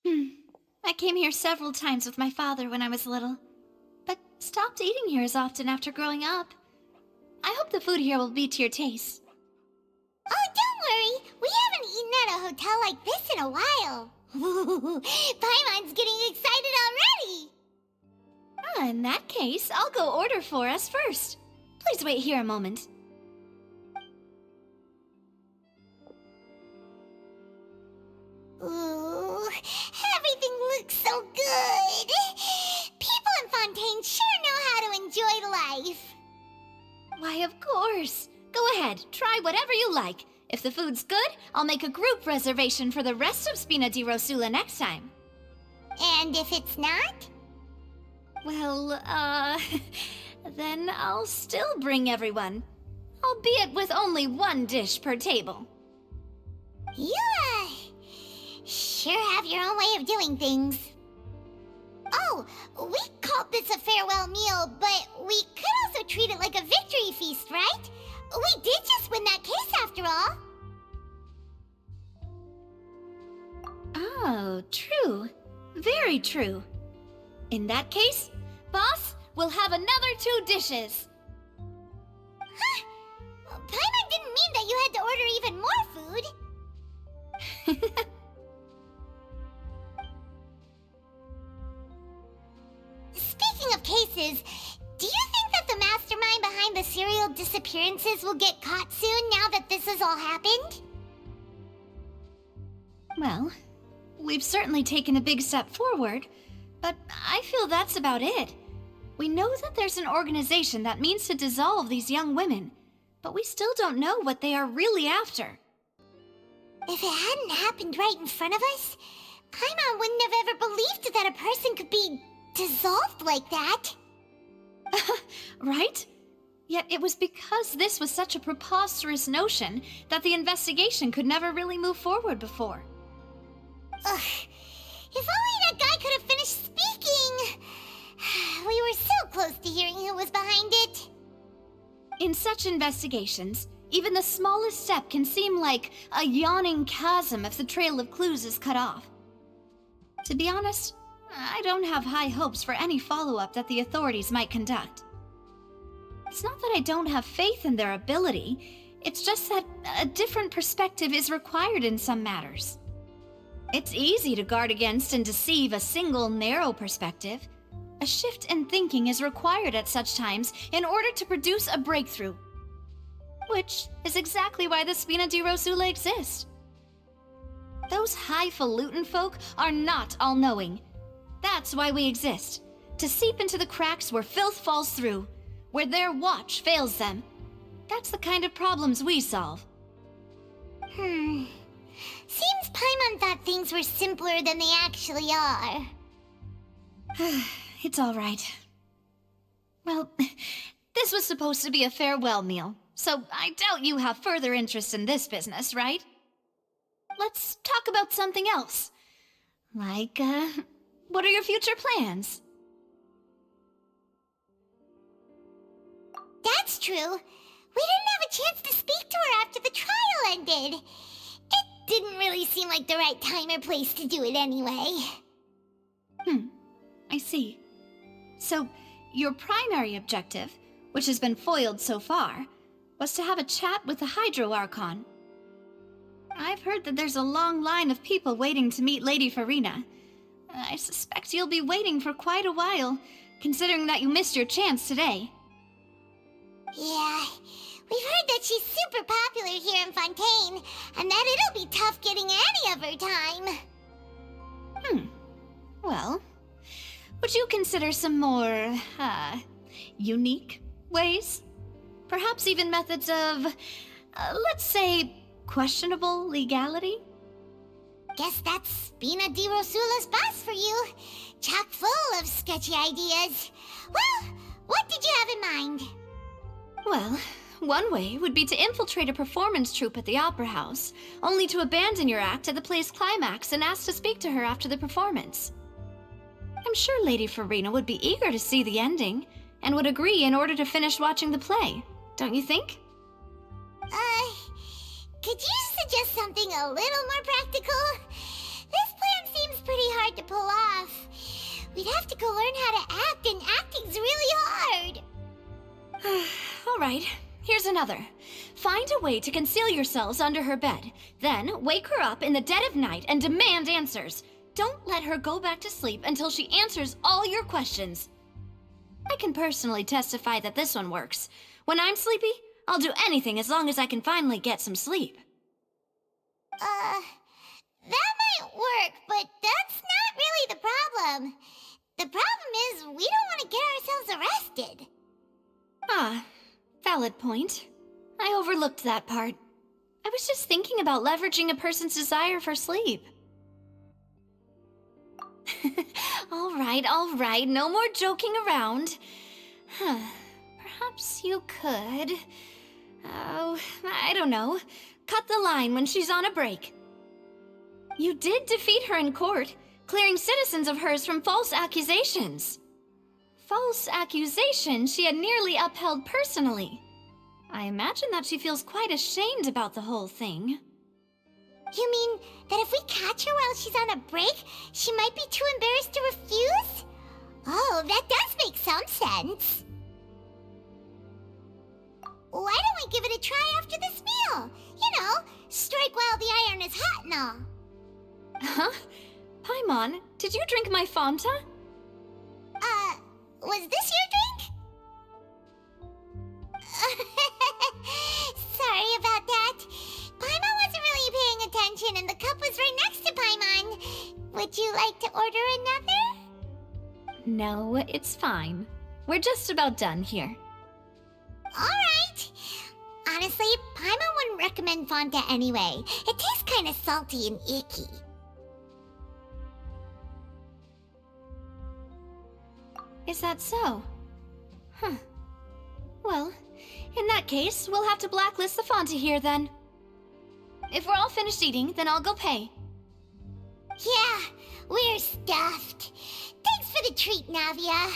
Hmm. I came here several times with my father when I was little, but stopped eating here as often after growing up. I hope the food here will be to your taste. Oh, don't worry. We haven't eaten at a hotel like this in a while. Paimon's getting excited already. In that case, I'll go order for us first. Please wait here a moment. Ooh, everything looks so good. People in Fontaine sure know how to enjoy life. Why, of course. Go ahead, try whatever you like. If the food's good, I'll make a group reservation for the rest of Spina di Rosula next time. And if it's not? Well, then I'll still bring everyone. Albeit with only one dish per table. You, sure have your own way of doing things. Oh, we called this a farewell meal, but we could also treat it like a victory feast, right? We did just win that case after all. Oh, true. Very true. In that case, boss, we'll have another 2 dishes. Huh? Paimon didn't mean that you had to order even more food. Speaking of cases, do you think that the mastermind behind the serial disappearances will get caught soon now that this has all happened? Well, we've certainly taken a big step forward, but I feel that's about it. We know that there's an organization that means to dissolve these young women, but we still don't know what they are really after. If it hadn't happened right in front of us, Paimon wouldn't have ever believed that a person could be dissolved like that. Right? Yet it was because this was such a preposterous notion that the investigation could never really move forward before. Ugh. If only that guy could have finished speaking! We were so close to hearing who was behind it. In such investigations, even the smallest step can seem like a yawning chasm if the trail of clues is cut off. To be honest, I don't have high hopes for any follow-up that the authorities might conduct. It's not that I don't have faith in their ability, it's just that a different perspective is required in some matters. It's easy to guard against and deceive a single narrow perspective. A shift in thinking is required at such times in order to produce a breakthrough. Which is exactly why the Spina di Rosula exist. Those highfalutin folk are not all-knowing. That's why we exist. To seep into the cracks where filth falls through, where their watch fails them. That's the kind of problems we solve. Seems Paimon thought things were simpler than they actually are. It's all right. Well, this was supposed to be a farewell meal, so I doubt you have further interest in this business, right? Let's talk about something else. Like, what are your future plans? That's true. We didn't have a chance to speak to her after the trial ended. It didn't really seem like the right time or place to do it anyway. I see. So, your primary objective, which has been foiled so far, was to have a chat with the Hydro Archon. I've heard that there's a long line of people waiting to meet Lady Farina. I suspect you'll be waiting for quite a while, considering that you missed your chance today. Yeah, we've heard that she's super popular here in Fontaine, and that it'll be tough getting any of her time. Well, would you consider some more, unique ways? Perhaps even methods of, let's say, questionable legality? Guess that's Spina di Rosula's boss for you. Chock full of sketchy ideas. Well, what did you have in mind? Well, one way would be to infiltrate a performance troupe at the Opera House, only to abandon your act at the play's climax and ask to speak to her after the performance. I'm sure Lady Farina would be eager to see the ending, and would agree in order to finish watching the play, don't you think? Could you suggest something a little more practical? This plan seems pretty go learn how to act, and acting's really hard. Alright, here's another. Find a way to conceal yourselves under her bed. Then wake her up in the dead of night and demand answers. Don't let her go back to sleep until she answers all your questions. I can personally testify that this one works. When I'm sleepy, I'll do anything as long as I can finally get some sleep. That might work, but that's not really the problem. The problem is we don't want to get ourselves arrested. Ah, valid point. I overlooked that part. I was just thinking about leveraging a person's desire for sleep. All right, no more joking around. Perhaps you could... Oh, I don't know. Cut the line when she's on a break. You did defeat her in court, clearing citizens of hers from false accusations. False accusations she had nearly upheld personally. I imagine that she feels quite ashamed about the whole thing. You mean that if we catch her while she's on a break, she might be too embarrassed to refuse? Oh, that does make some sense. Why don't we give it a try after this meal? You know, strike while the iron is hot and all. Huh? Paimon, did you drink my Fanta? Was this your drink? Sorry about that. Paimon wasn't really paying attention and the cup was right next to Paimon. Would you like to order another? No, it's fine. We're just about done here. Alright. Honestly, Paimon wouldn't recommend Fanta anyway. It tastes kind of salty and icky. Is that so? Huh. Well, in that case, we'll have to blacklist the Fanta here then. If we're all finished eating, then I'll go pay. Yeah, we're stuffed. Thanks for the treat, Navia.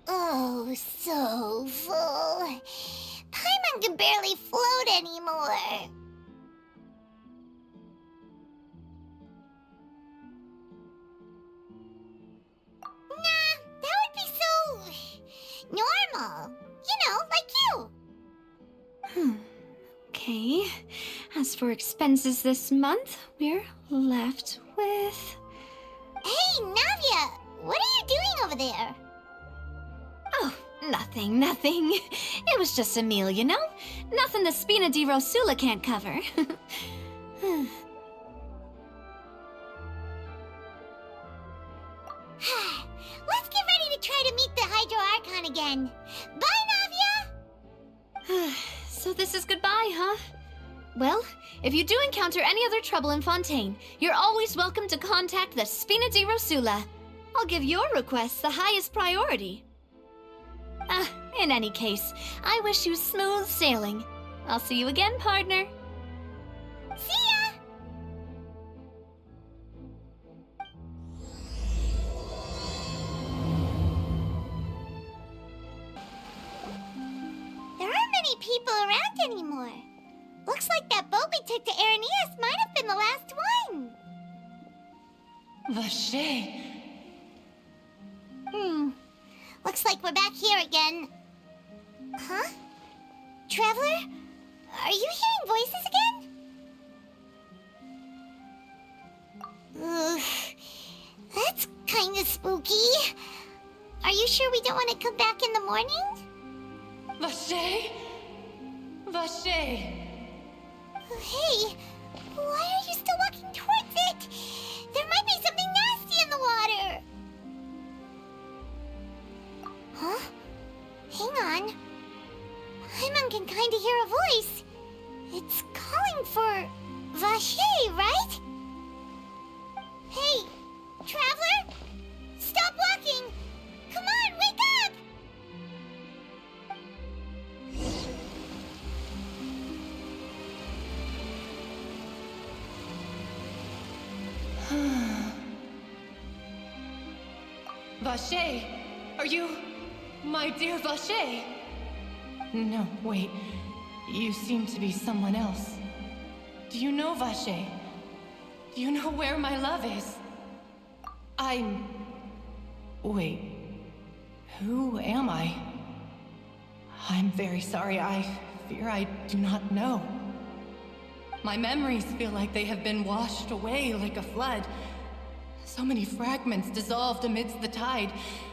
Oh, so full. Paimon can barely float anymore. Nah, that would be so... normal. You know, like you. Okay. As for expenses this month, we're left with... Hey, Navia! What are you doing over there? Oh, nothing. It was just a meal, you know? Nothing the Spina di Rosula can't cover. Let's get ready to try to meet the Hydro Archon again. Bye, Navia! So this is goodbye, huh? Well, if you do encounter any other trouble in Fontaine, you're always welcome to contact the Spina di Rosula. I'll give your requests the highest priority. In any case, I wish you smooth sailing. I'll see you again, partner. See ya! There aren't many people around anymore. Looks like that boat we took to Araneus might have been the last one. Vacher. Looks like we're back here again. Huh? Traveler? Are you hearing voices again? Ugh. That's kind of spooky. Are you sure we don't want to come back in the morning? Vacher. Vacher. Hey, why are you still walking towards it? There might be something nasty in the water. Huh? Hang on. Paimon can kind of hear a voice. It's calling for Vacher, right? Hey, Traveler? Stop walking! Come on, wake up! Vacher, are you... My dear Vache! No, wait. You seem to be someone else. Do you know Vache? Do you know where my love is? Wait. Who am I? I'm very sorry. I fear I do not know. My memories feel like they have been washed away like a flood. So many fragments dissolved amidst the tide,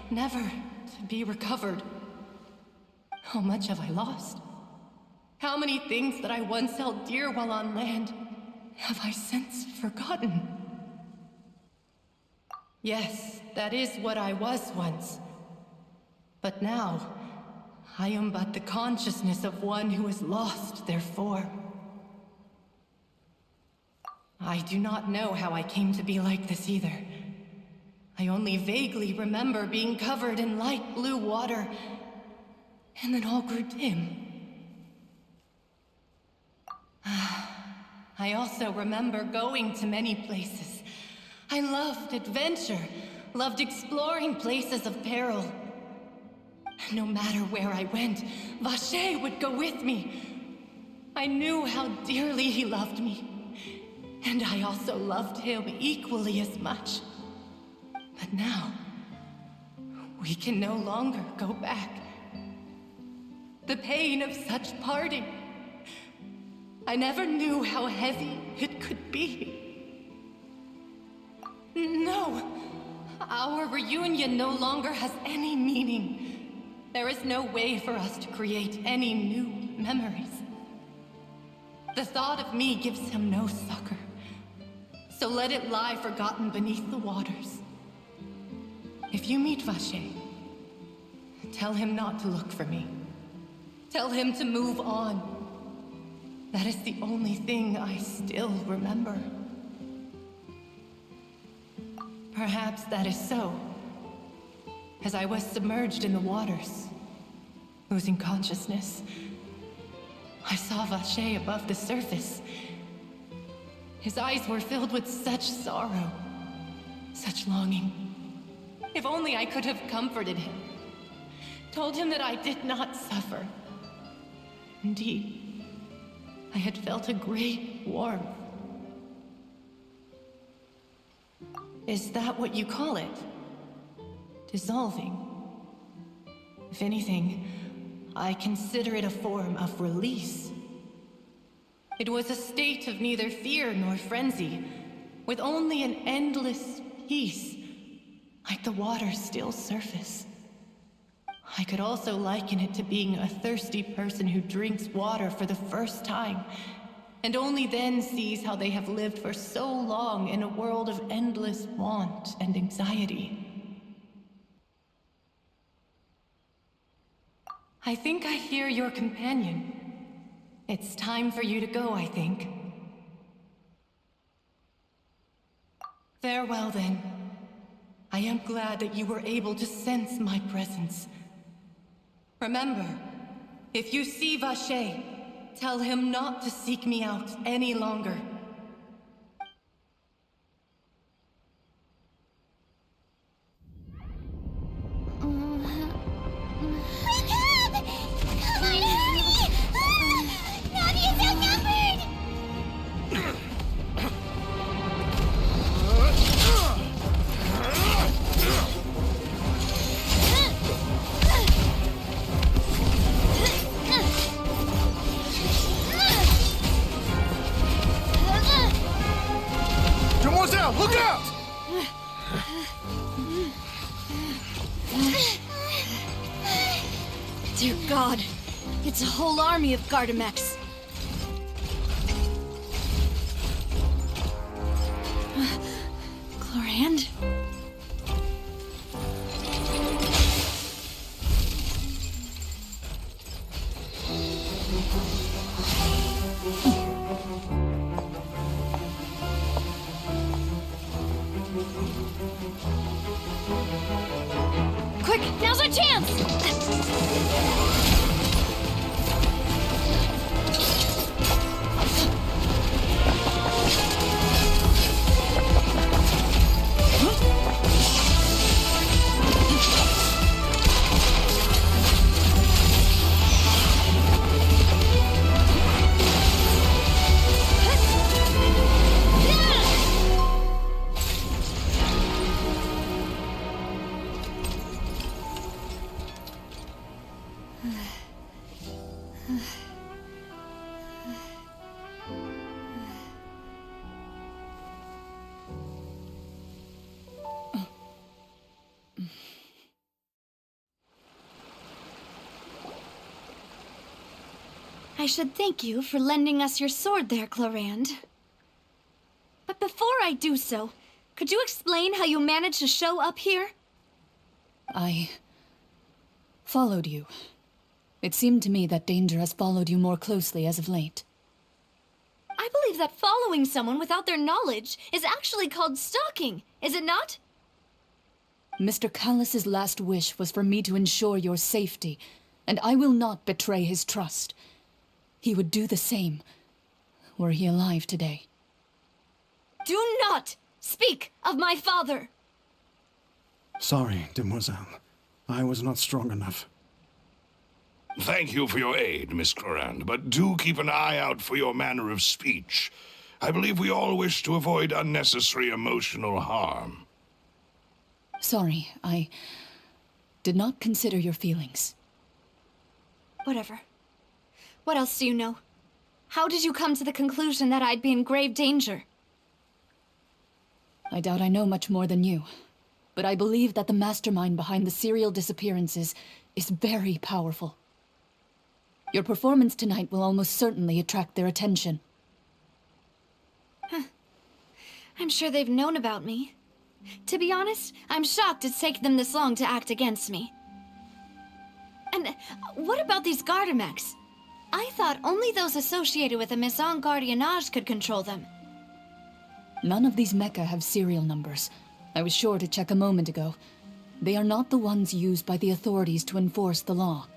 never to be recovered. How much have I lost? How many things that I once held dear while on land have I since forgotten? Yes, that is what I was once. But now, I am but the consciousness of one who is lost, therefore. I do not know how I came to be like this either. I only vaguely remember being covered in light blue water, and then all grew dim. I also remember going to many places. I loved adventure, loved exploring places of peril. No matter where I went, Vache would go with me. I knew how dearly he loved me, and I also loved him equally as much. But now, we can no longer go back. The pain of such parting, I never knew how heavy it could be. No, our reunion no longer has any meaning. There is no way for us to create any new memories. The thought of me gives him no succor, so let it lie forgotten beneath the waters. If you meet Vache, tell him not to look for me. Tell him to move on. That is the only thing I still remember. Perhaps that is so. As I was submerged in the waters, losing consciousness, I saw Vache above the surface. His eyes were filled with such sorrow, such longing. If only I could have comforted him, told him that I did not suffer. Indeed, I had felt a great warmth. Is that what you call it? Dissolving? If anything, I consider it a form of release. It was a state of neither fear nor frenzy, with only an endless peace, like the water's still surface. I could also liken it to being a thirsty person who drinks water for the first time, and only then sees how they have lived for so long in a world of endless want and anxiety. I think I hear your companion. It's time for you to go, I think. Farewell, then. I am glad that you were able to sense my presence. Remember, if you see Vache, tell him not to seek me out any longer. Look out! Dear God, it's a whole army of Gardamex. Clorinde? Quick, now's our chance! I should thank you for lending us your sword there, Clorinde. But before I do so, could you explain how you managed to show up here? I followed you. It seemed to me that danger has followed you more closely as of late. I believe that following someone without their knowledge is actually called stalking, is it not? Mr. Callus's last wish was for me to ensure your safety, and I will not betray his trust. He would do the same, were he alive today. Do not speak of my father! Sorry, demoiselle. I was not strong enough. Thank you for your aid, Miss Clorinde, but do keep an eye out for your manner of speech. I believe we all wish to avoid unnecessary emotional harm. Sorry, I did not consider your feelings. Whatever. What else do you know? How did you come to the conclusion that I'd be in grave danger? I doubt I know much more than you, but I believe that the mastermind behind the serial disappearances is very powerful. Your performance tonight will almost certainly attract their attention. I'm sure they've known about me. To be honest, I'm shocked it's taken them this long to act against me. And what about these Gardamex? I thought only those associated with the Maison Gardiennage could control them. None of these mecha have serial numbers. I was sure to check a moment ago. They are not the ones used by the authorities to enforce the law.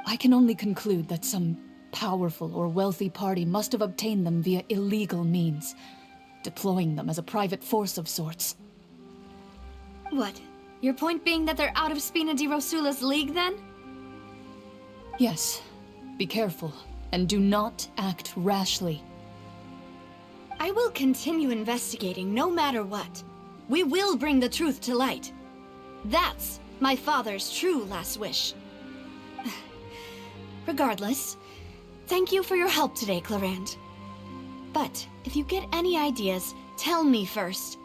I can only conclude that some powerful or wealthy party must have obtained them via illegal means, deploying them as a private force of sorts. What? Your point being that they're out of Spina di Rosula's league, then? Yes. Be careful, and do not act rashly. I will continue investigating no matter what. We will bring the truth to light. That's my father's true last wish. Regardless, thank you for your help today, Clorinde. But if you get any ideas, tell me first.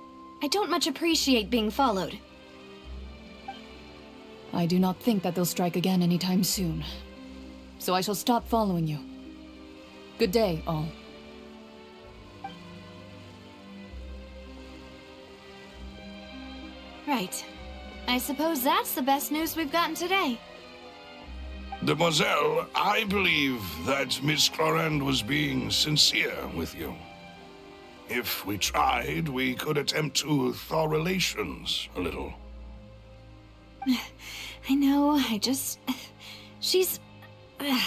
I don't much appreciate being followed. I do not think that they'll strike again anytime soon. So I shall stop following you. Good day, all. Right. I suppose that's the best news we've gotten today. Demoiselle, I believe that Miss Clorinde was being sincere with you. If we tried, we could attempt to thaw relations a little. I know, she's... Oh,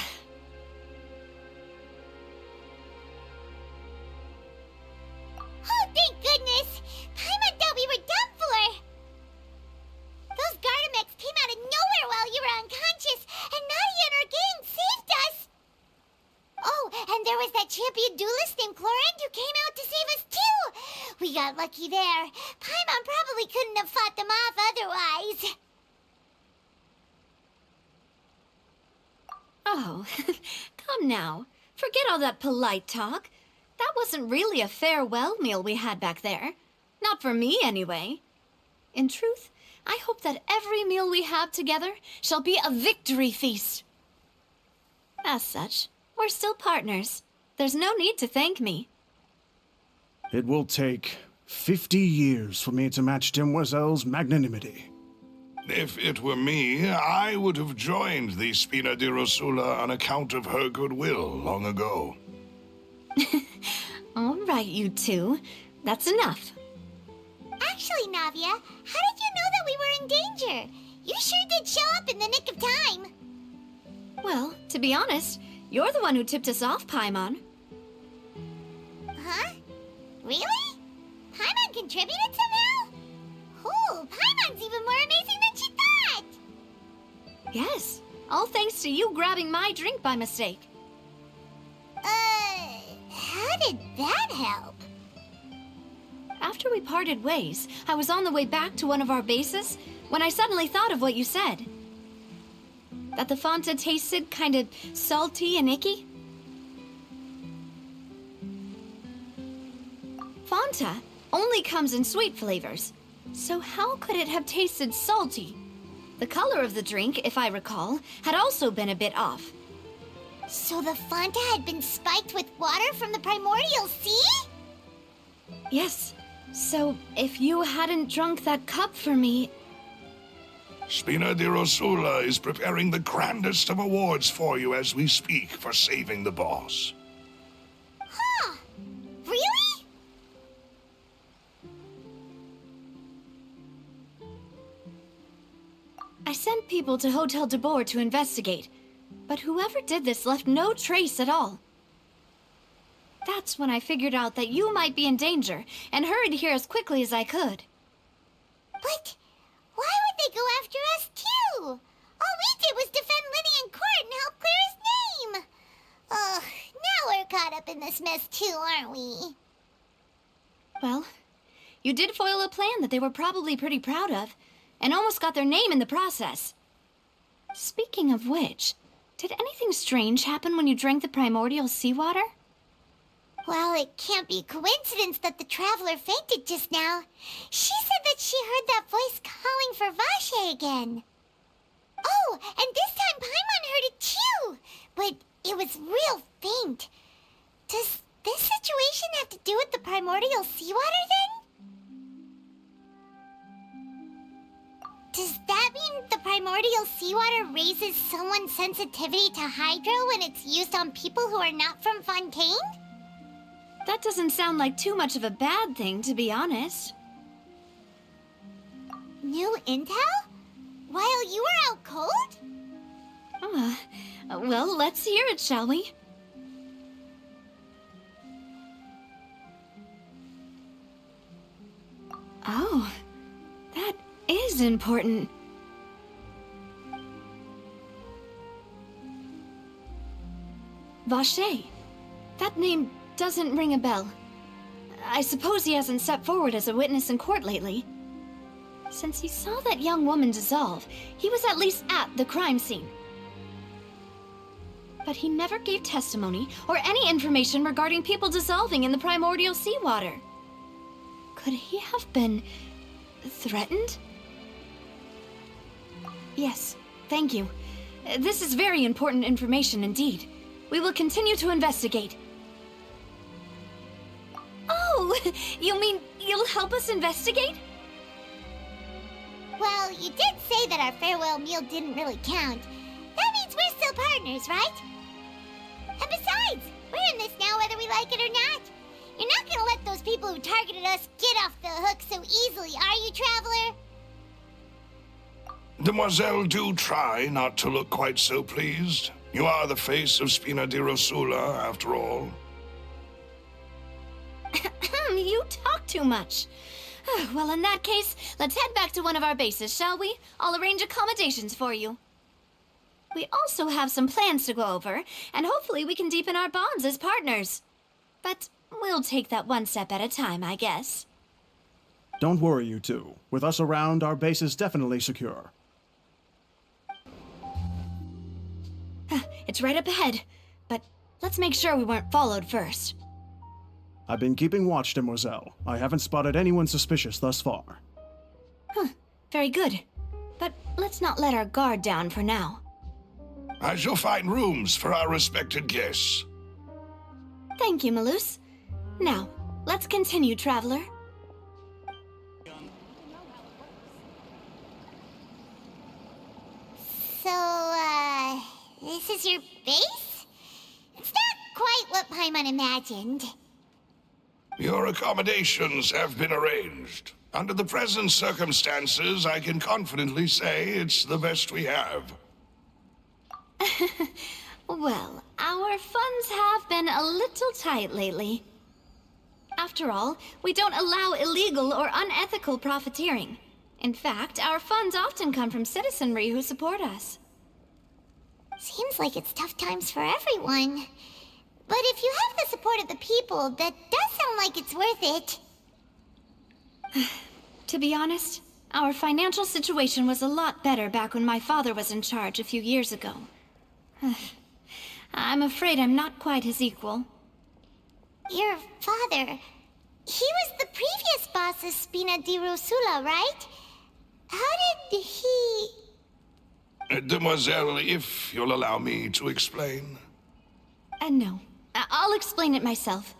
thank goodness! Paimon thought we were done for! Those Gardamex came out of nowhere while you were unconscious, and Nadia and her gang saved us! Oh, and there was that champion duelist named Clorinde who came out to save us too! We got lucky there. Paimon probably couldn't have fought them off otherwise. Oh, come now. Forget all that polite talk. That wasn't really a farewell meal we had back there. Not for me, anyway. In truth, I hope that every meal we have together shall be a victory feast. As such, we're still partners. There's no need to thank me. It will take 50 years for me to match Demoiselle's magnanimity. If it were me, I would have joined the Spina di Rosula on account of her goodwill long ago. All right, you two. That's enough. Actually, Navia, how did you know that we were in danger? You sure did show up in the nick of time. Well, to be honest, you're the one who tipped us off, Paimon. Huh? Really? Paimon contributed somehow? Ooh, Paimon's even more amazing than she thought! Yes, all thanks to you grabbing my drink by mistake. How did that help? After we parted ways, I was on the way back to one of our bases when I suddenly thought of what you said. That the Fanta tasted kind of salty and icky. Fanta only comes in sweet flavors, so how could it have tasted salty? The color of the drink, if I recall, had also been a bit off. So the Fanta had been spiked with water from the primordial sea? Yes. So, if you hadn't drunk that cup for me... Spina di Rosula is preparing the grandest of awards for you as we speak for saving the boss. Huh. Really? I sent people to Hotel de Boer to investigate, but whoever did this left no trace at all. That's when I figured out that you might be in danger, and hurried here as quickly as I could. But why would they go after us too? All we did was defend Liddy in court and help clear his name. Ugh, now we're caught up in this mess too, aren't we? Well, you did foil a plan that they were probably pretty proud of, and almost got their name in the process. Speaking of which, did anything strange happen when you drank the primordial seawater? Well, it can't be coincidence that the traveler fainted just now. She said that she heard that voice calling for Vache again. Oh, and this time Paimon heard it too, but it was real faint. Does this situation have to do with the primordial seawater then? Does that mean the primordial seawater raises someone's sensitivity to hydro when it's used on people who are not from Fontaine? That doesn't sound like too much of a bad thing, to be honest. New intel? While you were out cold? Well, let's hear it, shall we? Oh, that is important. Vache. That name doesn't ring a bell. I suppose he hasn't stepped forward as a witness in court lately. Since he saw that young woman dissolve, he was at least at the crime scene. But he never gave testimony or any information regarding people dissolving in the primordial seawater. Could he have been threatened? Yes, thank you. This is very important information indeed. We will continue to investigate. Oh, you mean you'll help us investigate? Well, you did say that our farewell meal didn't really count. That means we're still partners, right? And besides, we're in this now whether we like it or not. You're not gonna let those people who targeted us get off the hook so easily, are you, Traveler? Demoiselle, do try not to look quite so pleased. You are the face of Spina di Rosula, after all. You talk too much. Well, in that case, let's head back to one of our bases, shall we? I'll arrange accommodations for you. We also have some plans to go over, and hopefully we can deepen our bonds as partners. But we'll take that one step at a time, I guess. Don't worry, you two. With us around, our base is definitely secure. It's right up ahead, but let's make sure we weren't followed first. I've been keeping watch, Demoiselle. I haven't spotted anyone suspicious thus far. Very good. But let's not let our guard down for now. I shall find rooms for our respected guests. Thank you, Malus. Now, let's continue, Traveler. So, this is your base? It's not quite what Paimon imagined. Your accommodations have been arranged. Under the present circumstances, I can confidently say it's the best we have. Well, our funds have been a little tight lately. After all, we don't allow illegal or unethical profiteering. In fact, our funds often come from citizenry who support us. Seems like it's tough times for everyone. But if you have the support of the people, that does sound like it's worth it. To be honest, our financial situation was a lot better back when my father was in charge a few years ago. I'm afraid I'm not quite his equal. Your father, he was the previous boss of Spina di Rosula, right? How did he... Demoiselle, if you'll allow me to explain. No. I'll explain it myself.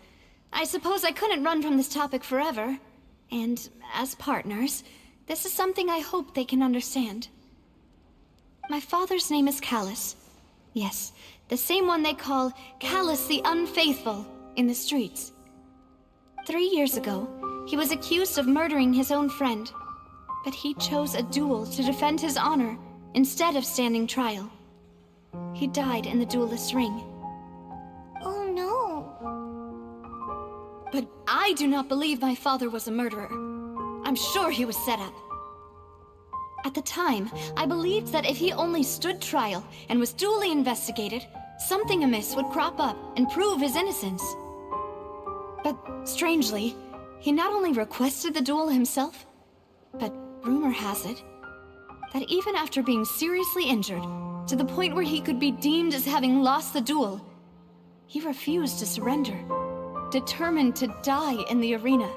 I suppose I couldn't run from this topic forever. And as partners, this is something I hope they can understand. My father's name is Callus. Yes, the same one they call Callus the Unfaithful in the streets. 3 years ago, he was accused of murdering his own friend. But he chose a duel to defend his honor instead of standing trial. He died in the duelist's ring. Oh no. But I do not believe my father was a murderer. I'm sure he was set up. At the time, I believed that if he only stood trial and was duly investigated, something amiss would crop up and prove his innocence. But strangely, he not only requested the duel himself, but rumor has it that even after being seriously injured, to the point where he could be deemed as having lost the duel, he refused to surrender, determined to die in the arena.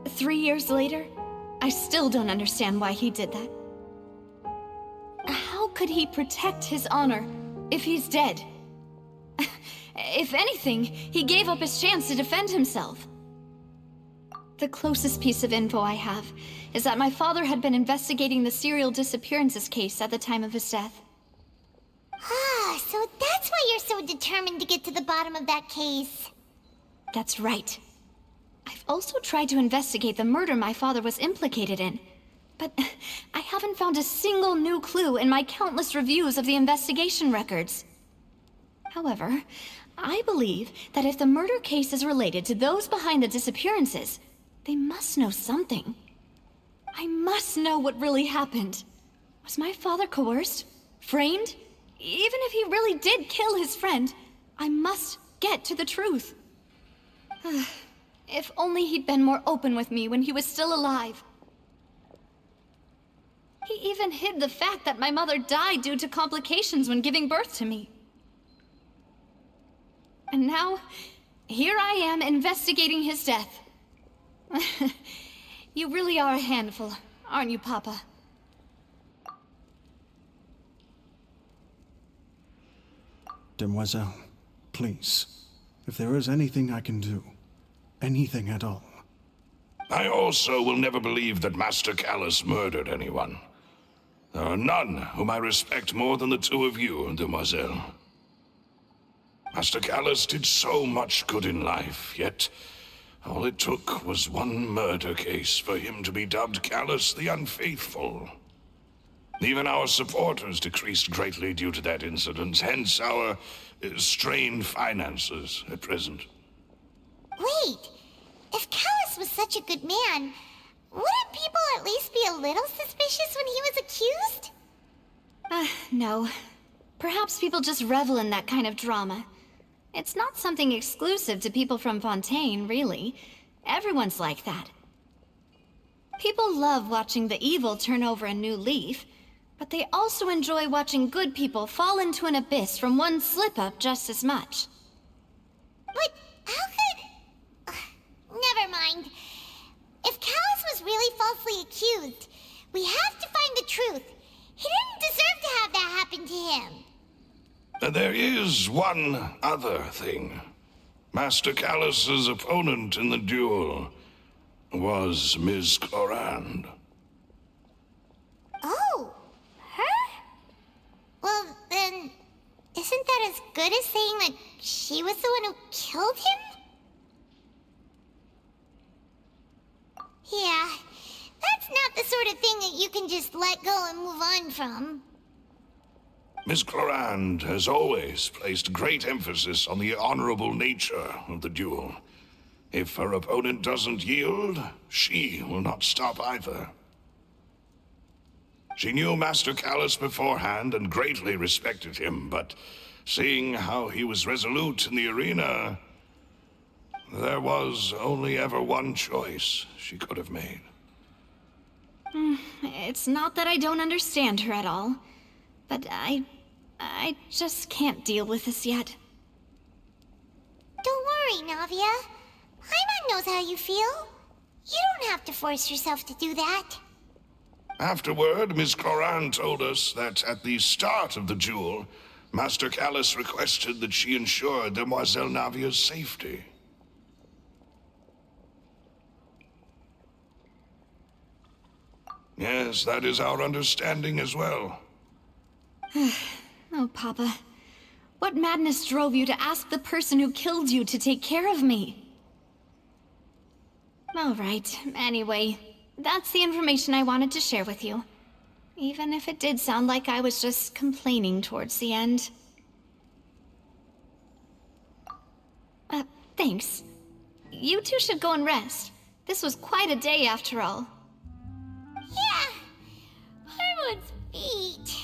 3 years later, I still don't understand why he did that. How could he protect his honor if he's dead? If anything, he gave up his chance to defend himself. The closest piece of info I have is that my father had been investigating the serial disappearances case at the time of his death. Ah, so that's why you're so determined to get to the bottom of that case. That's right. I've also tried to investigate the murder my father was implicated in, but I haven't found a single new clue in my countless reviews of the investigation records. However, I believe that if the murder case is related to those behind the disappearances, they must know something. I must know what really happened. Was my father coerced? Framed? Even if he really did kill his friend, I must get to the truth. If only he'd been more open with me when he was still alive. He even hid the fact that my mother died due to complications when giving birth to me. And now, here I am investigating his death. You really are a handful, aren't you, Papa? Demoiselle, please, if there is anything I can do, anything at all. I also will never believe that Master Callus murdered anyone. There are none whom I respect more than the two of you, Demoiselle. Master Callus did so much good in life, yet all it took was one murder case for him to be dubbed Callus the Unfaithful. Even our supporters decreased greatly due to that incident, hence our strained finances at present. Wait, if Callus was such a good man, wouldn't people at least be a little suspicious when he was accused? No. Perhaps people just revel in that kind of drama. It's not something exclusive to people from Fontaine, really. Everyone's like that. People love watching the evil turn over a new leaf, but they also enjoy watching good people fall into an abyss from one slip-up just as much. But how could... Never mind. If Callus was really falsely accused, we have to find the truth. He didn't deserve to have that happen to him. There is one other thing. Master Callus's opponent in the duel was Ms. Clorinde. Oh, her? Well, then, isn't that as good as saying that she was the one who killed him? Yeah, that's not the sort of thing that you can just let go and move on from. Miss Clorinde has always placed great emphasis on the honorable nature of the duel. If her opponent doesn't yield, she will not stop either. She knew Master Callus beforehand and greatly respected him, but seeing how he was resolute in the arena, there was only ever one choice she could have made. It's not that I don't understand her at all, but I just can't deal with this yet. Don't worry, Navia. Paimon knows how you feel. You don't have to force yourself to do that. Afterward, Miss Clorinde told us that at the start of the duel, Master Callus requested that she ensure Demoiselle Navia's safety. Yes, that is our understanding as well. Oh, Papa. What madness drove you to ask the person who killed you to take care of me? All right, anyway, that's the information I wanted to share with you. Even if it did sound like I was just complaining towards the end. Thanks. You two should go and rest. This was quite a day after all. Yeah. Harwood's feet.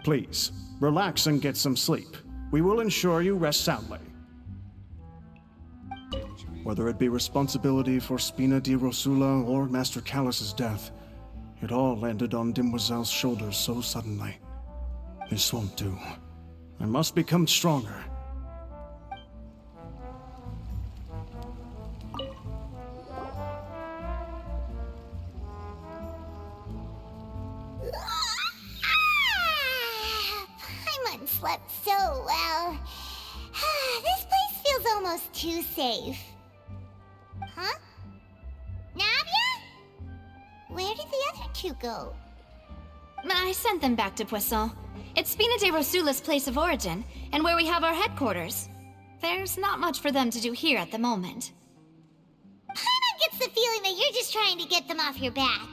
Please, relax and get some sleep. We will ensure you rest soundly. Whether it be responsibility for Spina di Rosula or Master Callus's death, it all landed on Demoiselle's shoulders so suddenly. This won't do. I must become stronger. Paimon slept so well. This place feels almost too safe. Huh? Navia? Where did the other two go? I sent them back to Poisson. It's Spina di Rosula's place of origin, and where we have our headquarters. There's not much for them to do here at the moment. Paimon gets the feeling that you're just trying to get them off your back.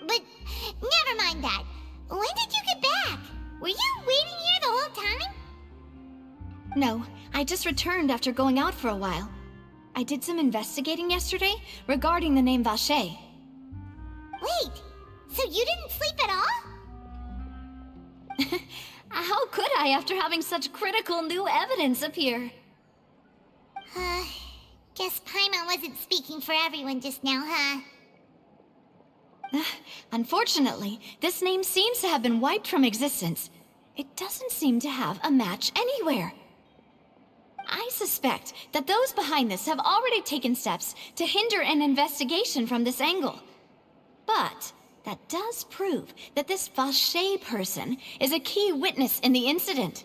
But never mind that. When did you get back? Were you waiting here the whole time? No, I just returned after going out for a while. I did some investigating yesterday regarding the name Vacher. Wait, so you didn't sleep at all? How could I after having such critical new evidence appear? Guess Paimon wasn't speaking for everyone just now, huh? Unfortunately, this name seems to have been wiped from existence. It doesn't seem to have a match anywhere. I suspect that those behind this have already taken steps to hinder an investigation from this angle. But that does prove that this Vacher person is a key witness in the incident.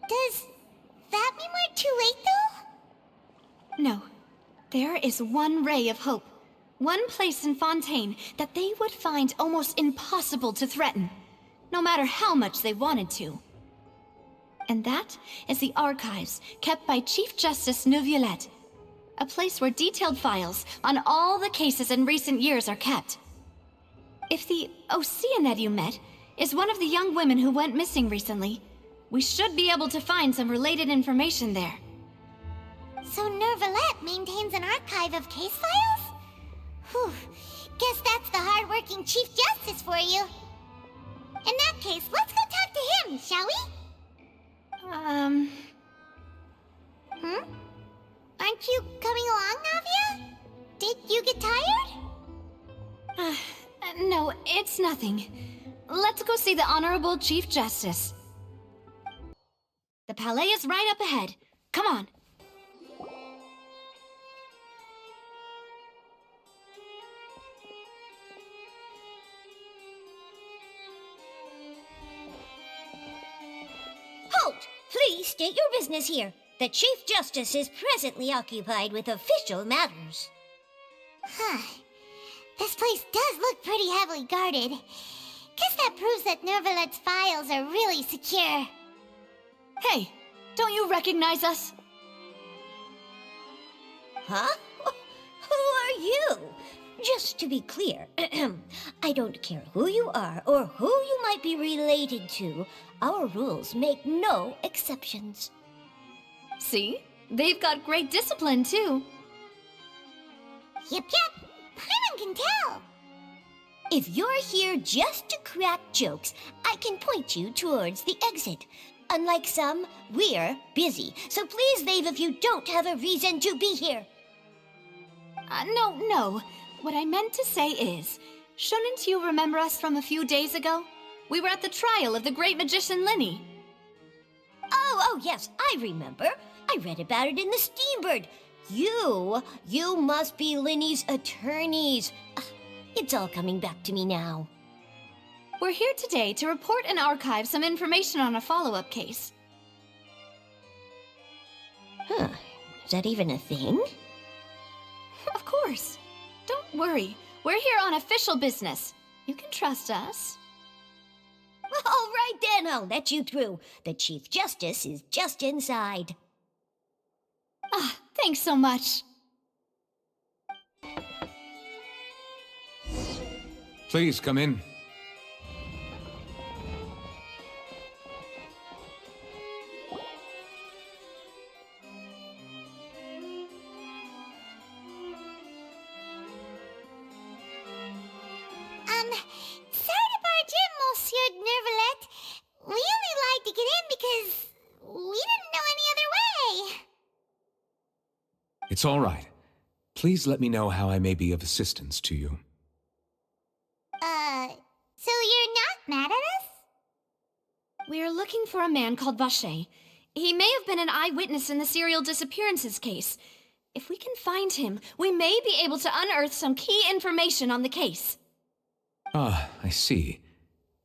Does that mean we're too late, though? No. There is one ray of hope. One place in Fontaine that they would find almost impossible to threaten, no matter how much they wanted to. And that is the archives kept by Chief Justice Neuvillette, a place where detailed files on all the cases in recent years are kept. If the Oceanid you met is one of the young women who went missing recently, we should be able to find some related information there. So Neuvillette maintains an archive of case files? Whew, guess that's the hard-working Chief Justice for you. In that case, let's go talk to him, shall we? Aren't you coming along, Navia? Did you get tired? No, it's nothing. Let's go see the Honorable Chief Justice. The Palais is right up ahead. Come on. Halt! Please state your business here. The Chief Justice is presently occupied with official matters. This place does look pretty heavily guarded. Guess that proves that Neuvillette's files are really secure. Hey, don't you recognize us? Huh? Who are you? Just to be clear, I don't care who you are or who you might be related to. Our rules make no exceptions. See? They've got great discipline, too. Yep. Paimon can tell. If you're here just to crack jokes, I can point you towards the exit. Unlike some, we're busy, so please leave if you don't have a reason to be here. No. What I meant to say is, shouldn't you remember us from a few days ago? We were at the trial of the great magician Lyney. Oh, yes, I remember. I read about it in the Steambird. You must be Lyney's attorneys. It's all coming back to me now. We're here today to report and archive some information on a follow-up case. Huh. Is that even a thing? Of course. Don't worry. We're here on official business. You can trust us. All right then, I'll let you through. The Chief Justice is just inside. Ah, thanks so much. Please come in. Sorry to barge in, Monsieur Nervalet. We only lied to get in because we didn't know any other way. It's all right. Please let me know how I may be of assistance to you. So you're not mad at us? We're looking for a man called Vacher. He may have been an eyewitness in the serial disappearances case. If we can find him, we may be able to unearth some key information on the case. Ah, I see.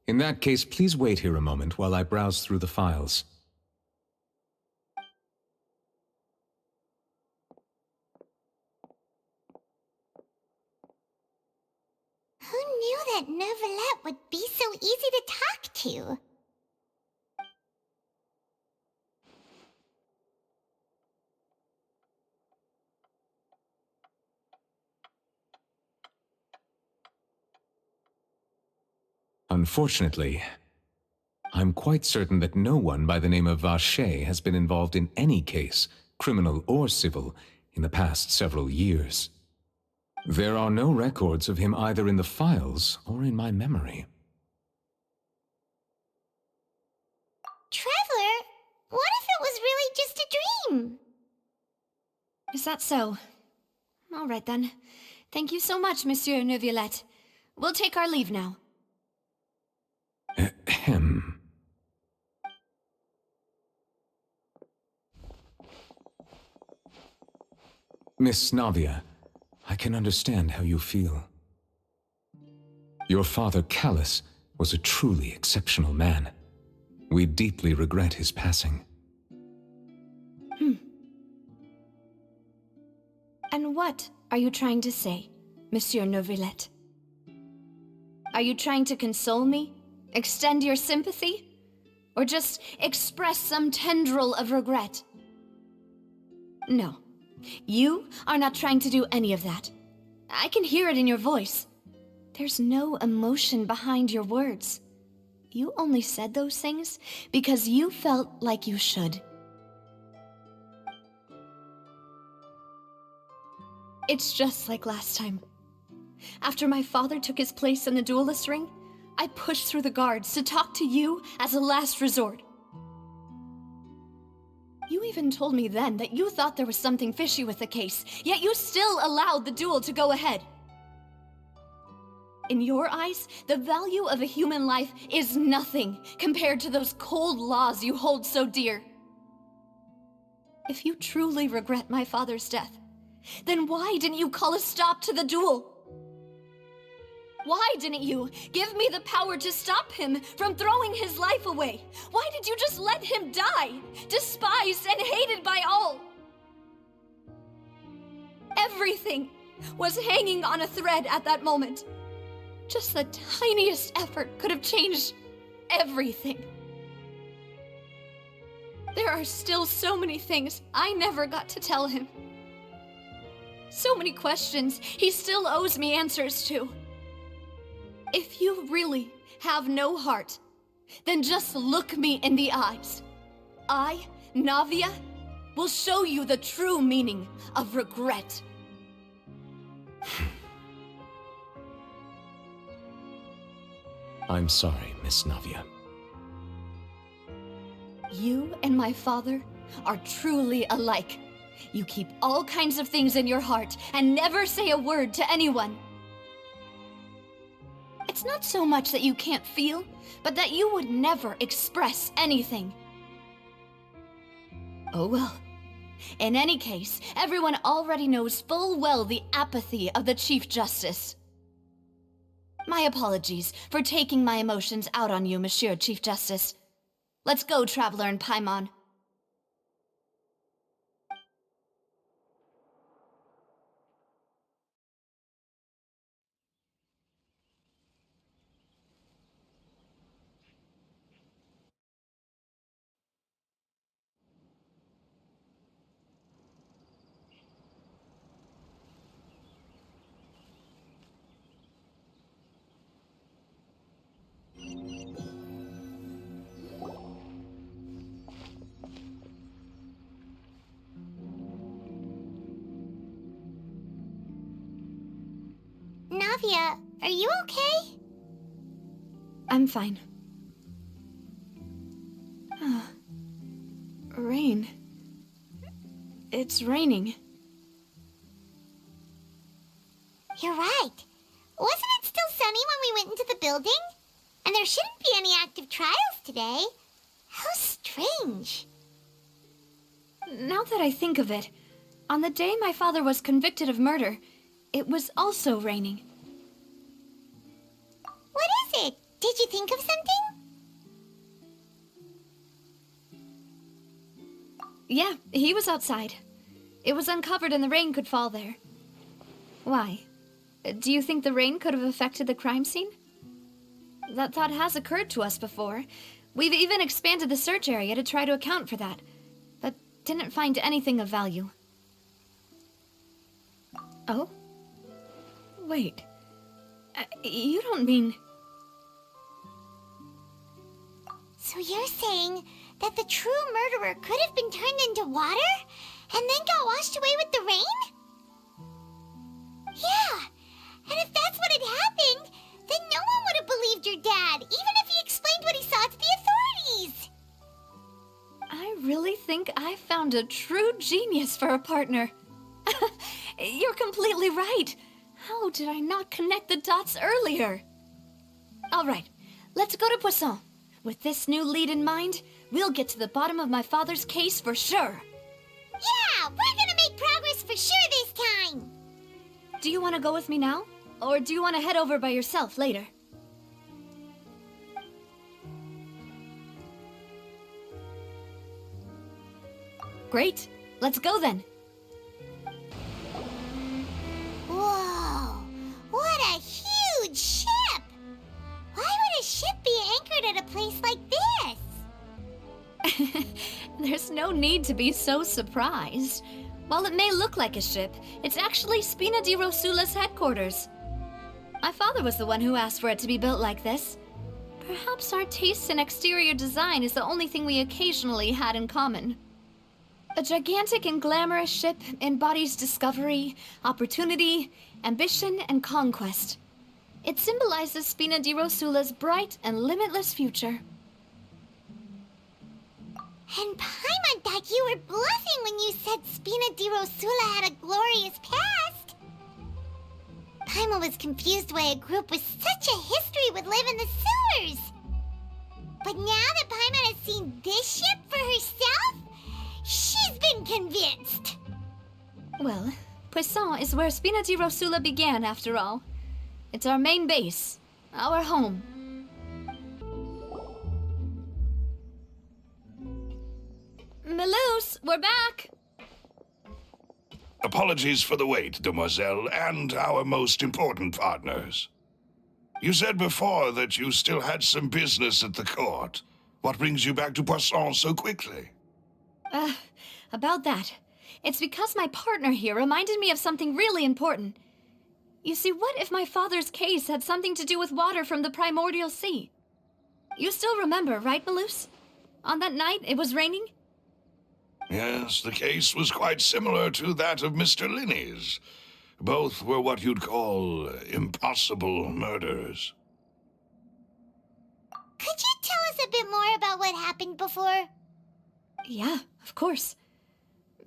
In that case, please wait here a moment while I browse through the files. Who knew that Nervalet would be so easy to talk to? Unfortunately, I'm quite certain that no one by the name of Vacher has been involved in any case, criminal or civil, in the past several years. There are no records of him either in the files or in my memory. Traveler, what if it was really just a dream? Is that so? All right then. Thank you so much, Monsieur Neuvillette. We'll take our leave now. Ahem. Miss Navia, I can understand how you feel. Your father, Callus, was a truly exceptional man. We deeply regret his passing. And what are you trying to say, Monsieur Neuvillette? Are you trying to console me? Extend your sympathy? Or just express some tendril of regret? No. You are not trying to do any of that. I can hear it in your voice. There's no emotion behind your words. You only said those things because you felt like you should. It's just like last time. After my father took his place in the duelist ring, I pushed through the guards to talk to you as a last resort. You even told me then that you thought there was something fishy with the case, yet you still allowed the duel to go ahead. In your eyes, the value of a human life is nothing compared to those cold laws you hold so dear. If you truly regret my father's death, then why didn't you call a stop to the duel? Why didn't you give me the power to stop him from throwing his life away? Why did you just let him die, despised and hated by all? Everything was hanging on a thread at that moment. Just the tiniest effort could have changed everything. There are still so many things I never got to tell him. So many questions he still owes me answers to. If you really have no heart, then just look me in the eyes. I, Navia, will show you the true meaning of regret. I'm sorry, Miss Navia. You and my father are truly alike. You keep all kinds of things in your heart and never say a word to anyone. It's not so much that you can't feel, but that you would never express anything. Oh well. In any case, everyone already knows full well the apathy of the Chief Justice. My apologies for taking my emotions out on you, Monsieur Chief Justice. Let's go, Traveler and Paimon. Navia, are you okay? I'm fine. Rain. It's raining. You're right. Wasn't it still sunny when we went into the building? And there shouldn't be any active trials today. How strange. Now that I think of it, on the day my father was convicted of murder, it was also raining. What is it? Did you think of something? Yeah, he was outside. It was uncovered and the rain could fall there. Why? Do you think the rain could have affected the crime scene? That thought has occurred to us before. We've even expanded the search area to try to account for that, but didn't find anything of value. Oh? Wait. You don't mean... So you're saying that the true murderer could have been turned into water and then got washed away with the rain? Yeah, and if that's what had happened, then no one would have believed your dad, even if he explained what he saw to the authorities. I really think I found a true genius for a partner. You're completely right. How did I not connect the dots earlier? All right, let's go to Poisson. With this new lead in mind, we'll get to the bottom of my father's case for sure. Yeah, we're gonna make progress for sure this time. Do you want to go with me now? Or do you want to head over by yourself later? Great. Let's go then. Whoa, what a huge ship! Why would a ship be anchored at a place like this? There's no need to be so surprised. While it may look like a ship, it's actually Spina di Rosula's headquarters. My father was the one who asked for it to be built like this. Perhaps our taste in exterior design is the only thing we occasionally had in common. A gigantic and glamorous ship embodies discovery, opportunity, ambition, and conquest. It symbolizes Spina di Rosula's bright and limitless future. And Paimon thought you were bluffing when you said Spina di Rosula had a glorious past. Paimon was confused why a group with such a history would live in the sewers. But now that Paimon has seen this ship for herself, she's been convinced. Well, Poisson is where Spina di Rosula began, after all. It's our main base, our home. Melus, we're back! Apologies for the wait, demoiselle, and our most important partners. You said before that you still had some business at the court. What brings you back to Poisson so quickly? About that. It's because my partner here reminded me of something really important. You see, what if my father's case had something to do with water from the primordial sea? You still remember, right, Melus? On that night, it was raining? Yes, the case was quite similar to that of Mr. Linney's. Both were what you'd call impossible murders. Could you tell us a bit more about what happened before? Yeah, of course.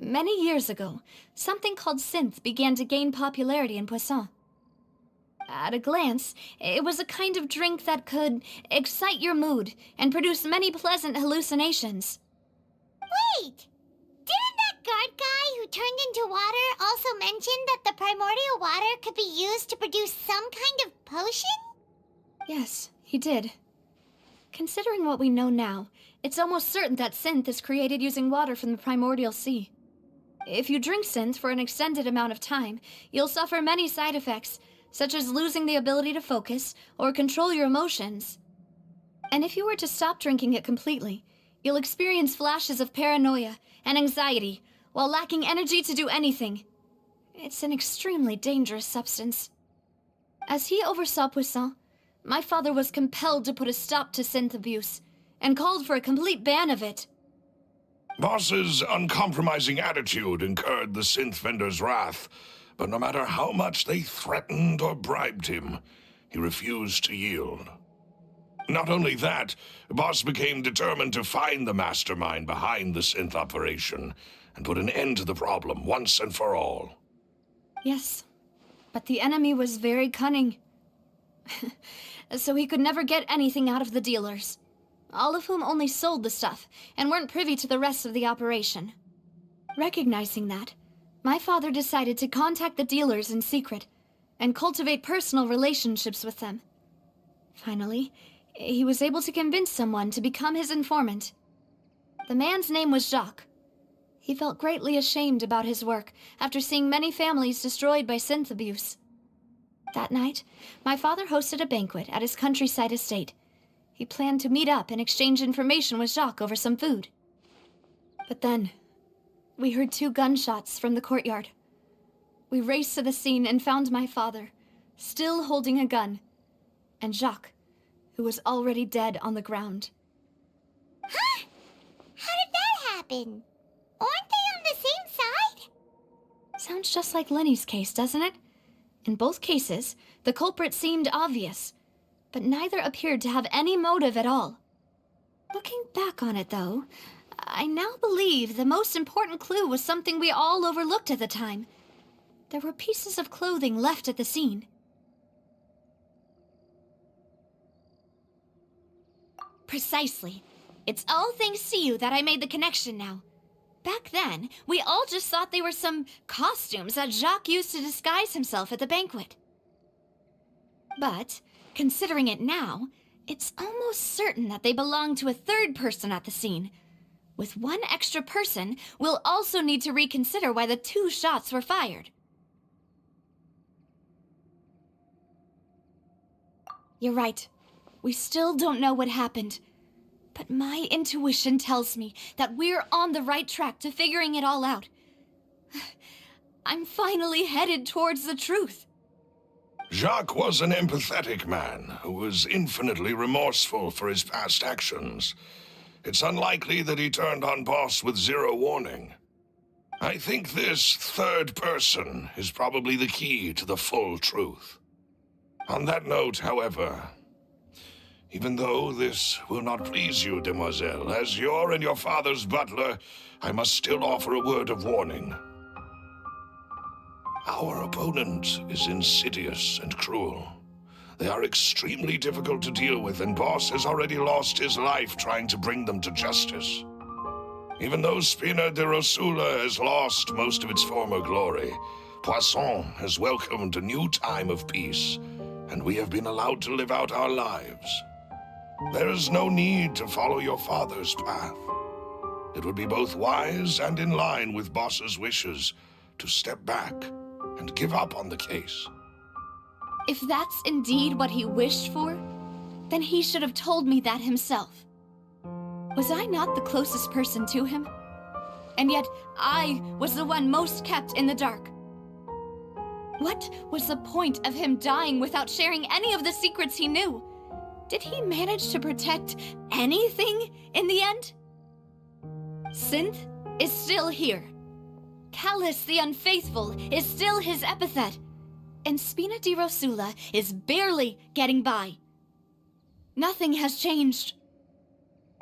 Many years ago, something called synth began to gain popularity in Poisson. At a glance, it was a kind of drink that could excite your mood and produce many pleasant hallucinations. Wait! Didn't that guard guy who turned into water also mention that the primordial water could be used to produce some kind of potion? Yes, he did. Considering what we know now, it's almost certain that synth is created using water from the primordial sea. If you drink synth for an extended amount of time, you'll suffer many side effects, such as losing the ability to focus or control your emotions. And if you were to stop drinking it completely, you'll experience flashes of paranoia and anxiety while lacking energy to do anything. It's an extremely dangerous substance. As he oversaw Poisson, my father was compelled to put a stop to synth abuse and called for a complete ban of it. Boss's uncompromising attitude incurred the synth vendor's wrath, but no matter how much they threatened or bribed him, he refused to yield. Not only that, Boss became determined to find the mastermind behind the synth operation and put an end to the problem once and for all. Yes, but the enemy was very cunning. So he could never get anything out of the dealers, all of whom only sold the stuff and weren't privy to the rest of the operation. Recognizing that, my father decided to contact the dealers in secret and cultivate personal relationships with them. Finally, he was able to convince someone to become his informant. The man's name was Jacques. He felt greatly ashamed about his work after seeing many families destroyed by synth abuse. That night, my father hosted a banquet at his countryside estate. He planned to meet up and exchange information with Jacques over some food. But then, we heard 2 gunshots from the courtyard. We raced to the scene and found my father, still holding a gun, and Jacques, who was already dead on the ground. Huh? How did that happen? Aren't they on the same side? Sounds just like Lenny's case, doesn't it? In both cases, the culprit seemed obvious, but neither appeared to have any motive at all. Looking back on it, though, I now believe the most important clue was something we all overlooked at the time. There were pieces of clothing left at the scene. Precisely. It's all thanks to you that I made the connection now. Back then, we all just thought they were some costumes that Jacques used to disguise himself at the banquet. But, considering it now, it's almost certain that they belong to a third person at the scene. With one extra person, we'll also need to reconsider why the 2 shots were fired. You're right. We still don't know what happened. But my intuition tells me that we're on the right track to figuring it all out. I'm finally headed towards the truth. Jacques was an empathetic man who was infinitely remorseful for his past actions. It's unlikely that he turned on Boss with 0 warning. I think this third person is probably the key to the full truth. On that note, however, even though this will not please you, demoiselle, as your and your father's butler, I must still offer a word of warning. Our opponent is insidious and cruel. They are extremely difficult to deal with, and Boss has already lost his life trying to bring them to justice. Even though Spina de Rosula has lost most of its former glory, Poisson has welcomed a new time of peace, and we have been allowed to live out our lives. There is no need to follow your father's path. It would be both wise and in line with Boss's wishes to step back and give up on the case. If that's indeed what he wished for, then he should have told me that himself. Was I not the closest person to him? And yet, I was the one most kept in the dark. What was the point of him dying without sharing any of the secrets he knew? Did he manage to protect anything in the end? Synth is still here. Callus the Unfaithful is still his epithet. And Spina di Rosula is barely getting by. Nothing has changed.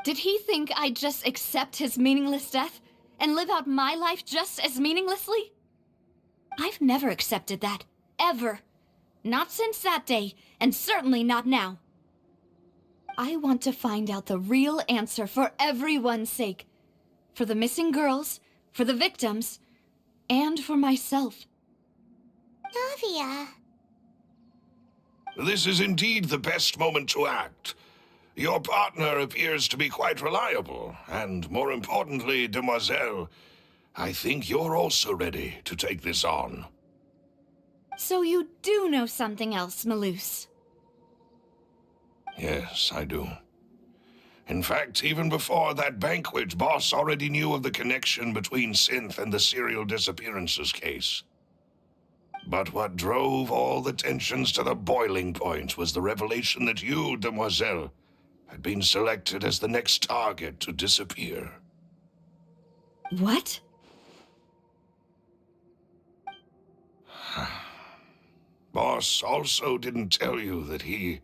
Did he think I'd just accept his meaningless death and live out my life just as meaninglessly? I've never accepted that, ever. Not since that day, and certainly not now. I want to find out the real answer for everyone's sake. For the missing girls, for the victims, and for myself. Navia. This is indeed the best moment to act. Your partner appears to be quite reliable, and more importantly, Demoiselle, I think you're also ready to take this on. So you do know something else, Malus. Yes, I do. In fact, even before that banquet, Boss already knew of the connection between Synth and the serial disappearances case. But what drove all the tensions to the boiling point was the revelation that you, Demoiselle, had been selected as the next target to disappear. What? Boss also didn't tell you that he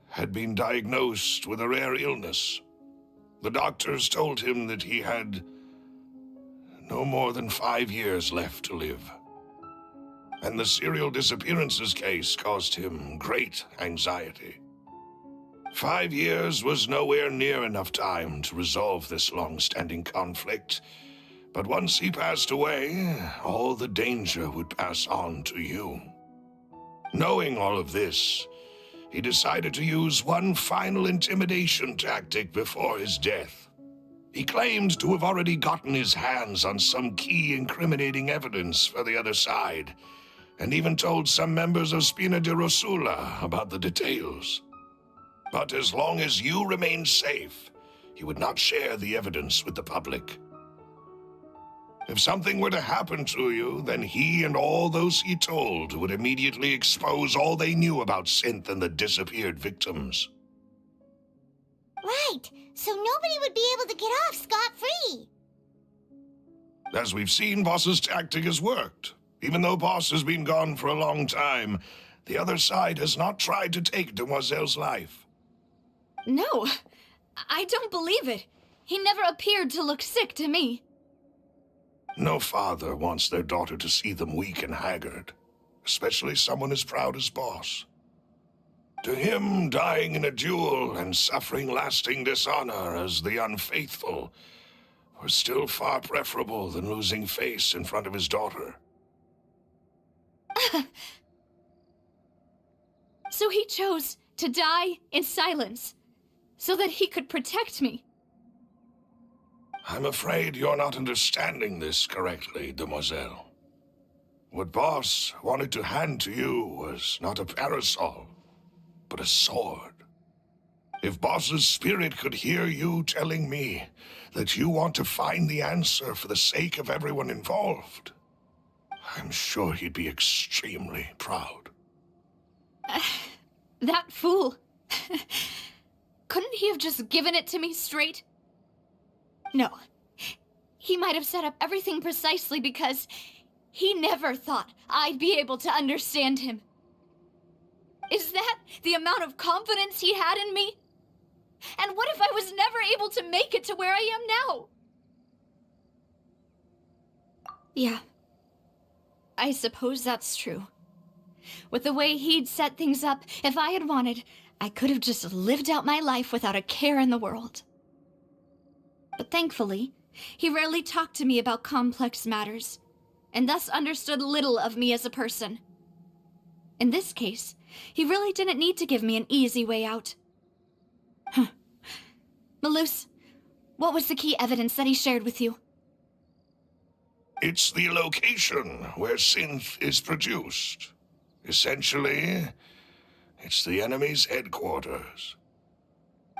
had been diagnosed with a rare illness. The doctors told him that he had no more than 5 years left to live. And the serial disappearances case caused him great anxiety. 5 years was nowhere near enough time to resolve this long-standing conflict, but once he passed away, all the danger would pass on to you. Knowing all of this, he decided to use one final intimidation tactic before his death. He claimed to have already gotten his hands on some key incriminating evidence for the other side, and even told some members of Spina di Rosula about the details. But as long as you remained safe, he would not share the evidence with the public. If something were to happen to you, then he and all those he told would immediately expose all they knew about Synth and the disappeared victims. Right, so nobody would be able to get off scot-free. As we've seen, Boss's tactic has worked. Even though Boss has been gone for a long time, the other side has not tried to take Demoiselle's life. No, I don't believe it. He never appeared to look sick to me. No father wants their daughter to see them weak and haggard, especially someone as proud as Boss. To him, dying in a duel and suffering lasting dishonor as the unfaithful were still far preferable than losing face in front of his daughter. So he chose to die in silence, so that he could protect me. I'm afraid you're not understanding this correctly, Demoiselle. What Boss wanted to hand to you was not a parasol, but a sword. If Boss's spirit could hear you telling me that you want to find the answer for the sake of everyone involved, I'm sure he'd be extremely proud. That fool. Couldn't he have just given it to me straight? No. He might have set up everything precisely because he never thought I'd be able to understand him. Is that the amount of confidence he had in me? And what if I was never able to make it to where I am now? Yeah. I suppose that's true. With the way he'd set things up, if I had wanted, I could have just lived out my life without a care in the world. But thankfully, he rarely talked to me about complex matters, and thus understood little of me as a person. In this case, he really didn't need to give me an easy way out. Malus, what was the key evidence that he shared with you? It's the location where Synth is produced. Essentially, it's the enemy's headquarters.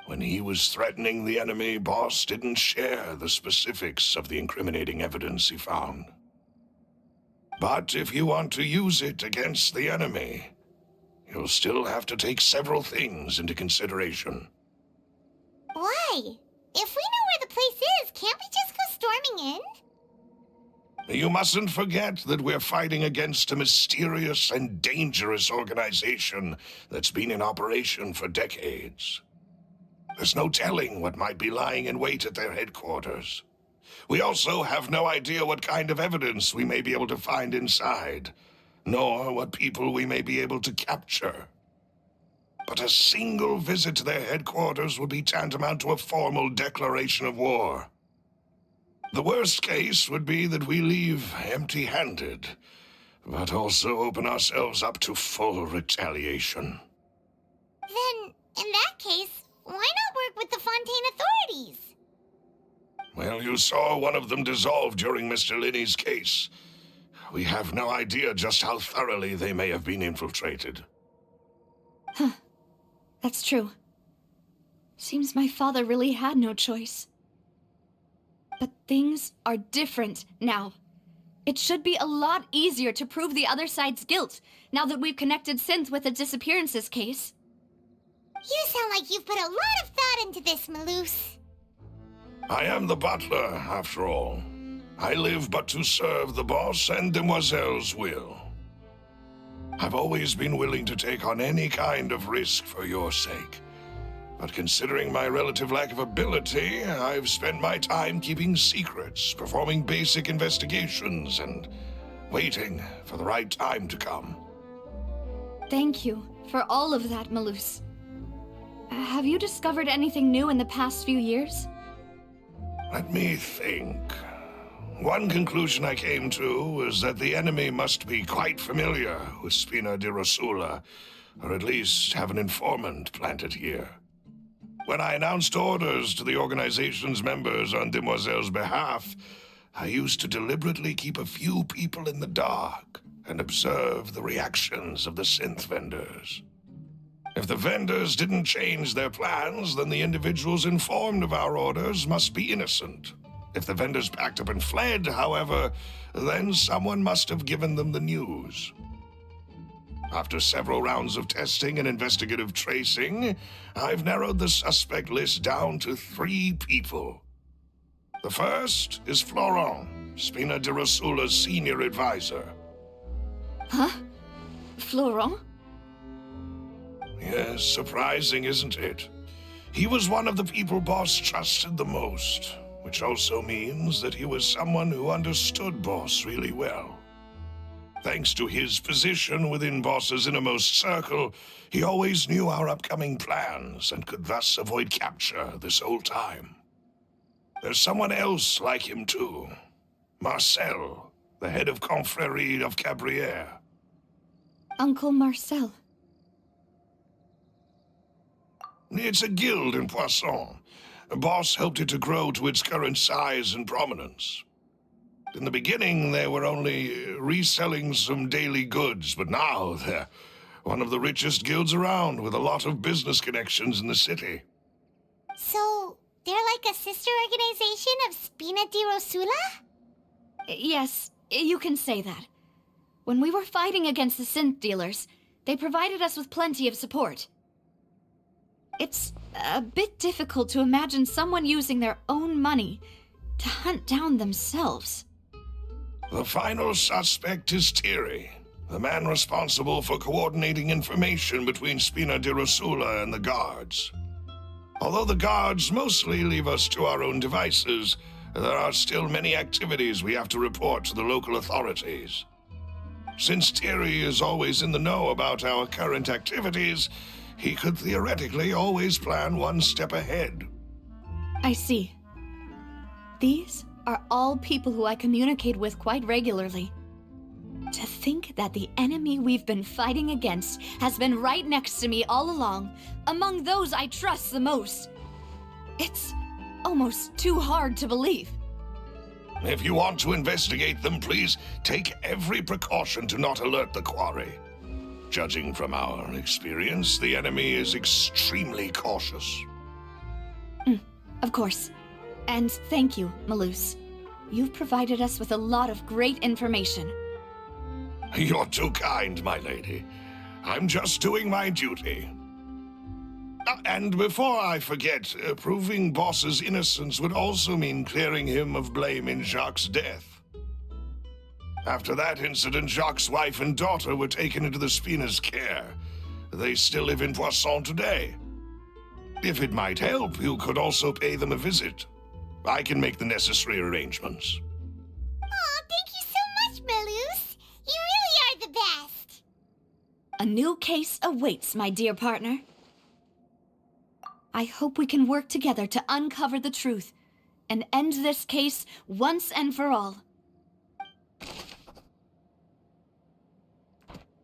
When he was threatening the enemy, Boss didn't share the specifics of the incriminating evidence he found. But if you want to use it against the enemy, you'll still have to take several things into consideration. Why? If we know where the place is, can't we just go storming in? You mustn't forget that we're fighting against a mysterious and dangerous organization that's been in operation for decades. There's no telling what might be lying in wait at their headquarters. We also have no idea what kind of evidence we may be able to find inside, nor what people we may be able to capture. But a single visit to their headquarters would be tantamount to a formal declaration of war. The worst case would be that we leave empty-handed, but also open ourselves up to full retaliation. Then, in that case, why not work with the Fontaine authorities? Well, you saw one of them dissolve during Mr. Linney's case. We have no idea just how thoroughly they may have been infiltrated. That's true. Seems my father really had no choice. But things are different now. It should be a lot easier to prove the other side's guilt, now that we've connected Synth with the disappearances case. You sound like you've put a lot of thought into this, Malus. I am the butler, after all. I live but to serve the boss and Demoiselle's will. I've always been willing to take on any kind of risk for your sake. But considering my relative lack of ability, I've spent my time keeping secrets, performing basic investigations, and waiting for the right time to come. Thank you for all of that, Malus. Have you discovered anything new in the past few years? Let me think. One conclusion I came to was that the enemy must be quite familiar with Spina di Rosula, or at least have an informant planted here. When I announced orders to the organization's members on Demoiselle's behalf, I used to deliberately keep a few people in the dark and observe the reactions of the synth vendors. If the vendors didn't change their plans, then the individuals informed of our orders must be innocent. If the vendors packed up and fled, however, then someone must have given them the news. After several rounds of testing and investigative tracing, I've narrowed the suspect list down to 3 people. The first is Florent, Spina di Rosula's senior advisor. Huh? Florent? Yes, surprising, isn't it? He was one of the people Boss trusted the most, which also means that he was someone who understood Boss really well. Thanks to his position within Boss's innermost circle, he always knew our upcoming plans and could thus avoid capture this whole time. There's someone else like him too. Marcel, the head of Confrérie of Cabrières. Uncle Marcel. It's a guild in Poisson. Boss helped it to grow to its current size and prominence. In the beginning, they were only reselling some daily goods, but now they're one of the richest guilds around with a lot of business connections in the city. So, they're like a sister organization of Spina di Rosula? Yes, you can say that. When we were fighting against the synth dealers, they provided us with plenty of support. It's a bit difficult to imagine someone using their own money to hunt down themselves. The final suspect is Thierry, the man responsible for coordinating information between Spina di Rosula and the guards. Although the guards mostly leave us to our own devices, there are still many activities we have to report to the local authorities. Since Thierry is always in the know about our current activities, he could theoretically always plan one step ahead. I see. These are all people who I communicate with quite regularly. To think that the enemy we've been fighting against has been right next to me all along, among those I trust the most. It's almost too hard to believe. If you want to investigate them, please take every precaution to not alert the quarry. Judging from our experience, the enemy is extremely cautious. Of course. And thank you, Malus. You've provided us with a lot of great information. You're too kind, my lady. I'm just doing my duty. And before I forget, proving Boss's innocence would also mean clearing him of blame in Jacques' death. After that incident, Jacques' wife and daughter were taken into the Spina's care. They still live in Poisson today. If it might help, you could also pay them a visit. I can make the necessary arrangements. Aw, thank you so much, Malus. You really are the best. A new case awaits, my dear partner. I hope we can work together to uncover the truth and end this case once and for all.